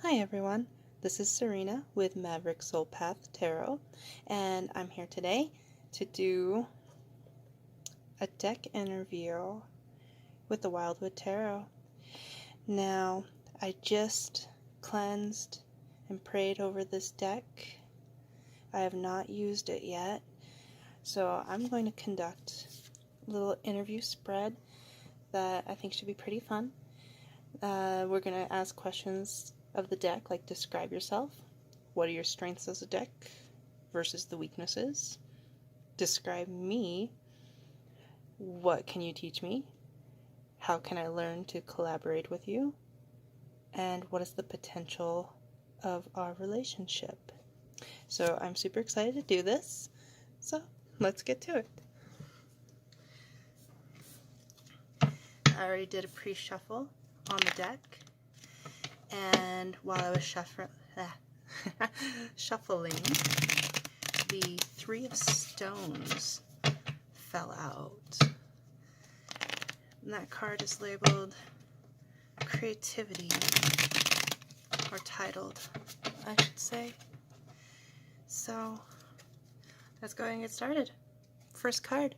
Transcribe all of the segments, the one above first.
Hi everyone, this is Serena with Maverick Soul Path Tarot, and I'm here today to do a deck interview with the Wildwood Tarot. Now, I just cleansed and prayed over this deck. I have not used it yet, so I'm going to conduct a little interview spread that I think should be pretty fun. We're going to ask questions of the deck, like describe yourself. What are your strengths as a deck versus the weaknesses? Describe me. What can you teach me? How can I learn to collaborate with you? And what is the potential of our relationship? So I'm super excited to do this. So let's get to it. I already did a pre-shuffle on the deck. And while I was shuffling, the Three of Stones fell out. And that card is labeled Creativity, or titled, I should say. So, let's go ahead and get started. First card.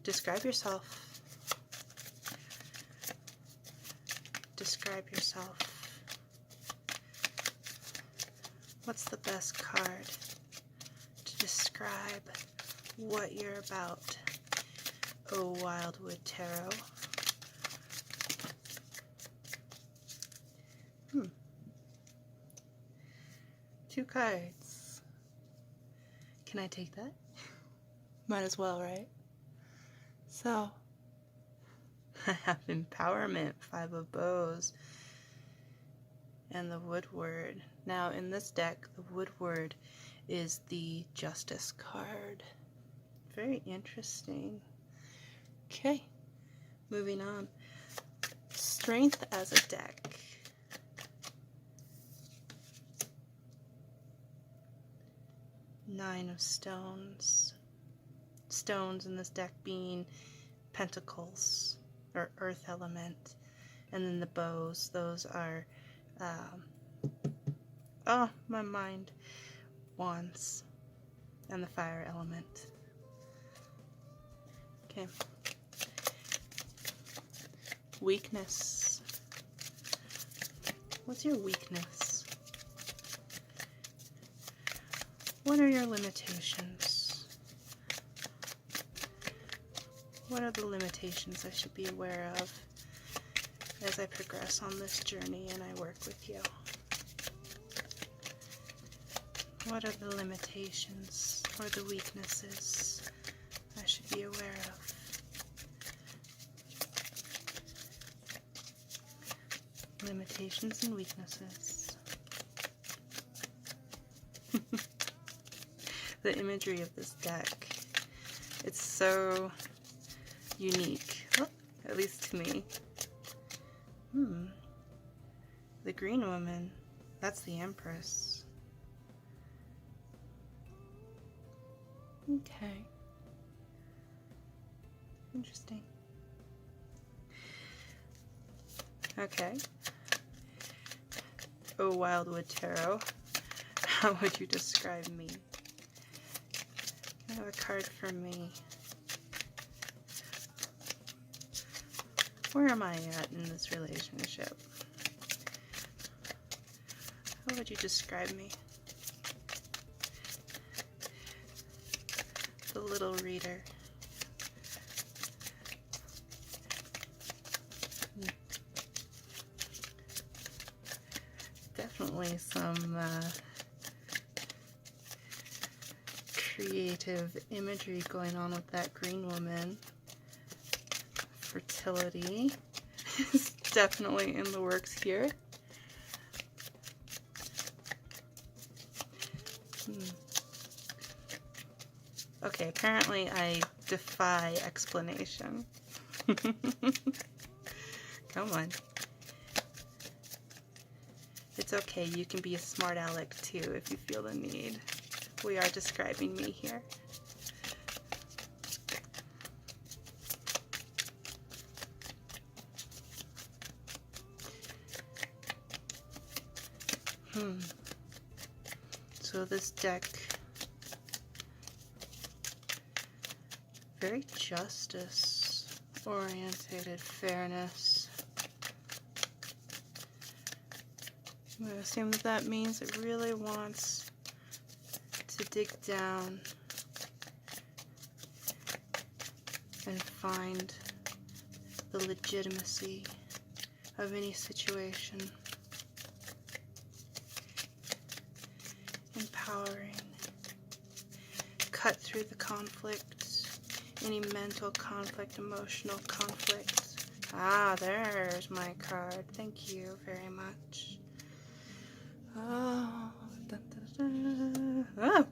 Describe yourself. Describe yourself. What's the best card to describe what you're about, oh Wildwood Tarot? Two cards. Can I take that? Might as well, right? So, I have Empowerment, Five of Bows, and the Woodward. Now, in this deck, the Woodward is the Justice card. Very interesting. Okay, moving on. Strength as a deck. Nine of Stones. Stones in this deck being pentacles, or earth element, and then the bows, those are my mind, wands, and the fire element. Okay. Weakness. What's your weakness? What are your limitations? What are the limitations I should be aware of as I progress on this journey and I work with you? What are the limitations or the weaknesses I should be aware of? Limitations and weaknesses. The imagery of this deck, it's so unique, at least to me. The green woman, that's the Empress. Okay. Interesting. Okay. Oh, Wildwood Tarot, how would you describe me? I have a card for me. Where am I at in this relationship? How would you describe me? The little reader. Definitely some creative imagery going on with that green woman. Fertility is definitely in the works here. Okay, apparently I defy explanation. Come on. It's okay, you can be a smart aleck too if you feel the need. We are describing me here. So this deck, very justice oriented, fairness. I'm going to assume that that means it really wants to dig down and find the legitimacy of any situation. Empowering. Cut through the conflict, any mental conflict, emotional conflict. Ah, there's my card. Thank you very much. Oh, dun, dun, dun. Oh.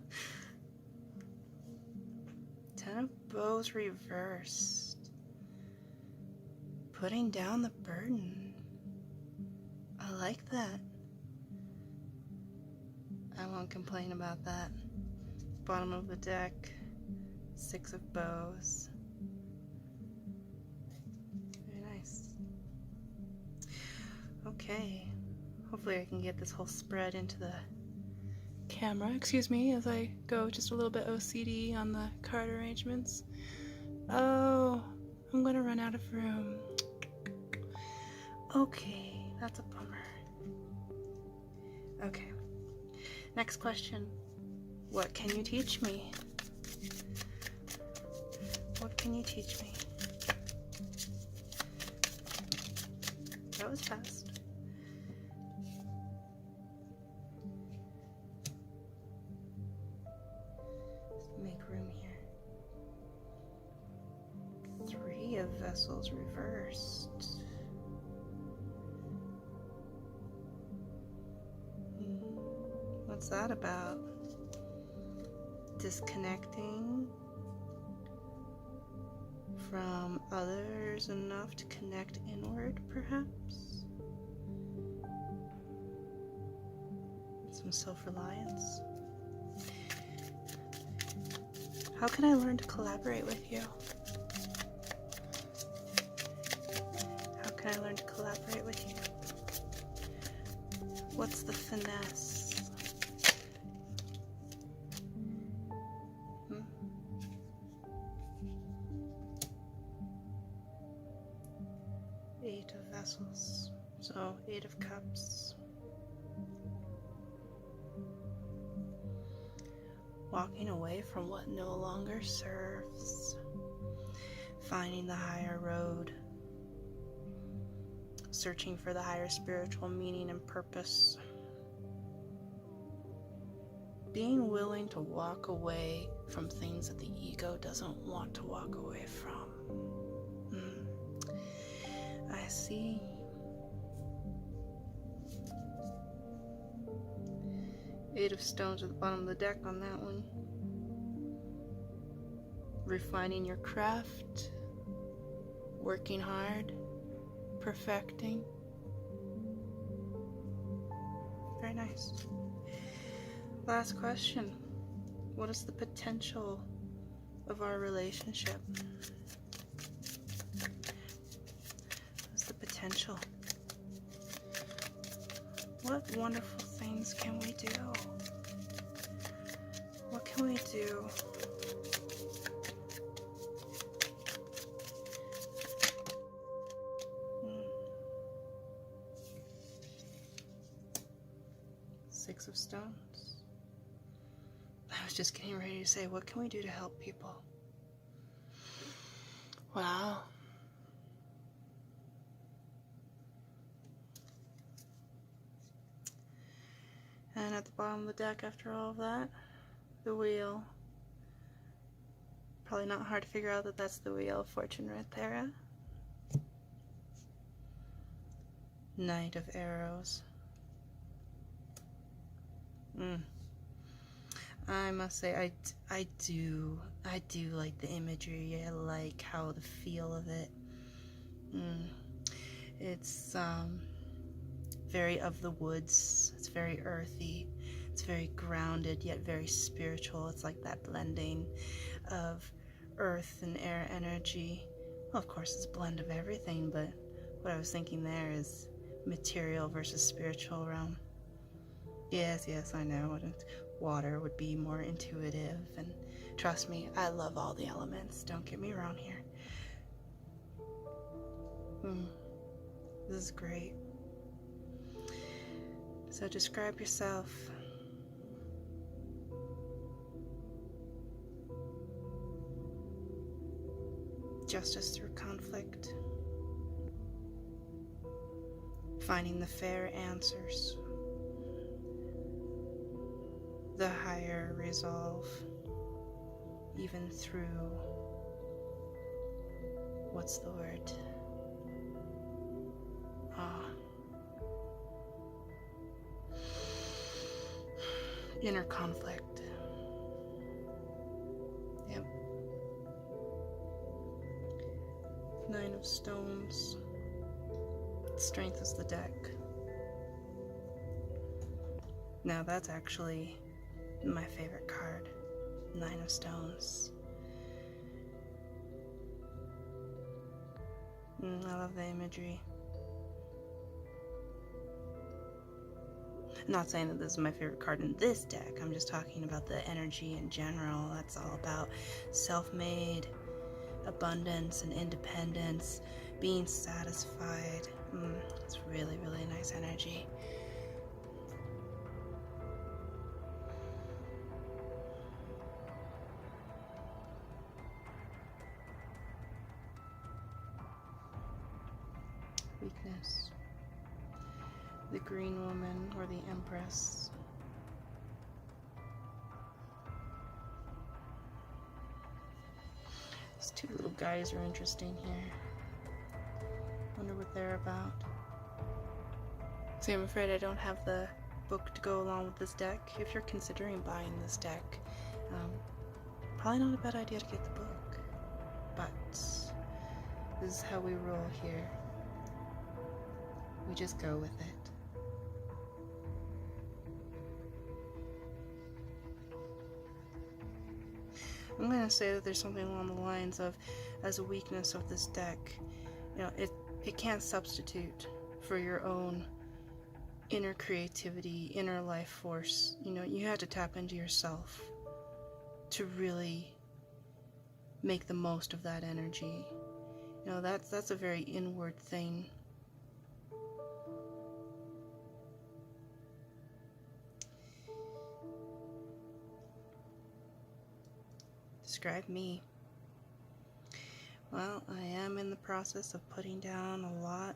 Ten of Bows reversed. Putting down the burden. I like that. I won't complain about that. Bottom of the deck, Six of Bows. Very nice. Okay. Hopefully I can get this whole spread into the camera. Excuse me as I go just a little bit OCD on the card arrangements. Oh, I'm gonna run out of room. Okay, that's a bummer. Okay. Next question. What can you teach me? What can you teach me? That was fast. Make room here. Three of Vessels reversed. What's that about? Disconnecting from others enough to connect inward, perhaps? Some self-reliance. How can I learn to collaborate with you? How can I learn to collaborate with you? What's the finesse? Eight of Vessels, so Eight of Cups. Walking away from what no longer serves. Finding the higher road. Searching for the higher spiritual meaning and purpose. Being willing to walk away from things that the ego doesn't want to walk away from. I see. Eight of Stones at the bottom of the deck on that one. Refining your craft. Working hard. Perfecting. Very nice. Last question. What is the potential of our relationship? What's the potential? What wonderful things can we do? What can we do? Six of Stones. I was just getting ready to say, what can we do to help people? Wow. And at the bottom of the deck, after all of that, the Wheel. Probably not hard to figure out that that's the Wheel of Fortune right there. Knight of Arrows. I must say, I do like the imagery. I like how the feel of it. It's very of the woods. It's very earthy. It's very grounded yet very spiritual. It's like that blending of earth and air energy. Well, of course, it's a blend of everything, but what I was thinking there is material versus spiritual realm. Yes, I know. Water would be more intuitive, and trust me, I love all the elements. Don't get me wrong here. This is great. So describe yourself. Justice through conflict. Finding the fair answers. The higher resolve. Even through, what's the word? Inner conflict. Yep. Nine of Stones. Strength is the deck. Now that's actually my favorite card. Nine of Stones. I love the imagery. I'm not saying that this is my favorite card in this deck. I'm just talking about the energy in general. That's all about self-made, abundance and independence, being satisfied. It's really, really nice energy. Weakness. The Green Woman, or the Empress. These two little guys are interesting here. Wonder what they're about. See, I'm afraid I don't have the book to go along with this deck. If you're considering buying this deck, probably not a bad idea to get the book. But this is how we roll here. We just go with it. I'm going to say that there's something along the lines of, as a weakness of this deck, it can't substitute for your own inner creativity, inner life force. You have to tap into yourself to really make the most of that energy. That's a very inward thing. Describe me. Well, I am in the process of putting down a lot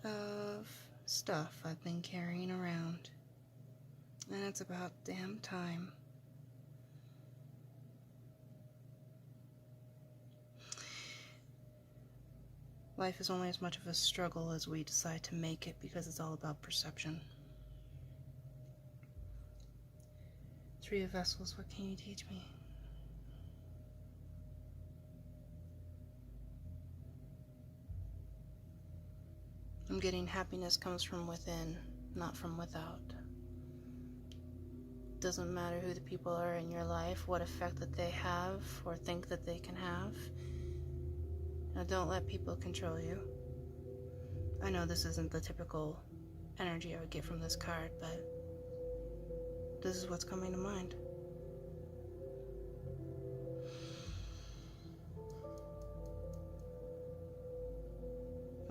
of stuff I've been carrying around, and it's about damn time. Life is only as much of a struggle as we decide to make it, because it's all about perception. Three of Vessels, what can you teach me? I'm getting happiness comes from within, not from without. Doesn't matter who the people are in your life, what effect that they have or think that they can have. Now, don't let people control you. I know this isn't the typical energy I would get from this card, but this is what's coming to mind.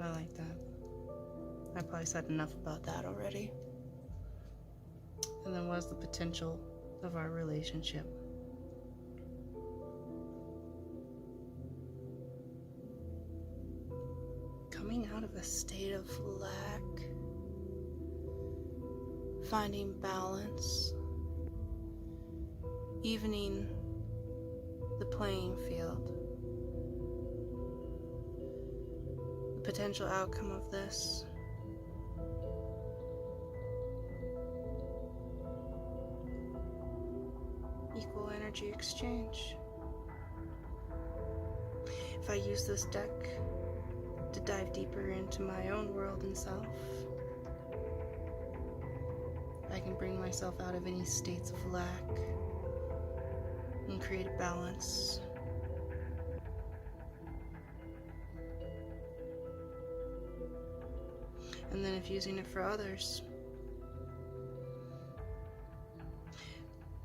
I like that. I probably said enough about that already. And then what's the potential of our relationship? Coming out of a state of lack, finding balance, evening the playing field. The potential outcome of this: equal energy exchange. If I use this deck to dive deeper into my own world and self, I can bring myself out of any states of lack and create a balance. And then if using it for others,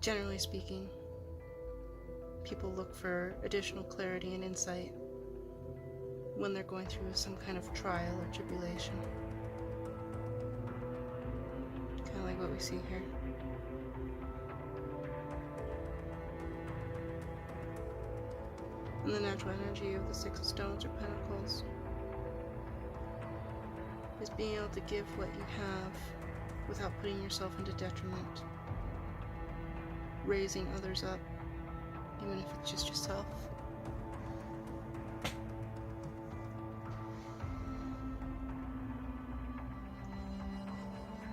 generally speaking, people look for additional clarity and insight when they're going through some kind of trial or tribulation. Kind of like what we see here. And the natural energy of the Six of Stones or Pentacles is being able to give what you have without putting yourself into detriment. Raising others up, even if it's just yourself.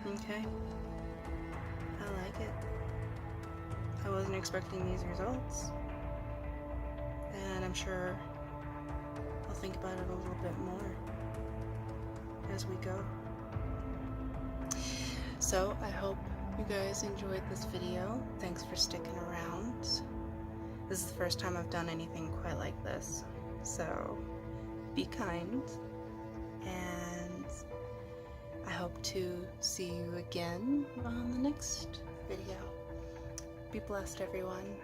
Okay. I like it. I wasn't expecting these results. And I'm sure I'll think about it a little bit more as we go. So I hope you guys enjoyed this video. Thanks for sticking around. This is the first time I've done anything quite like this. So be kind, and I hope to see you again on the next video. Be blessed, everyone.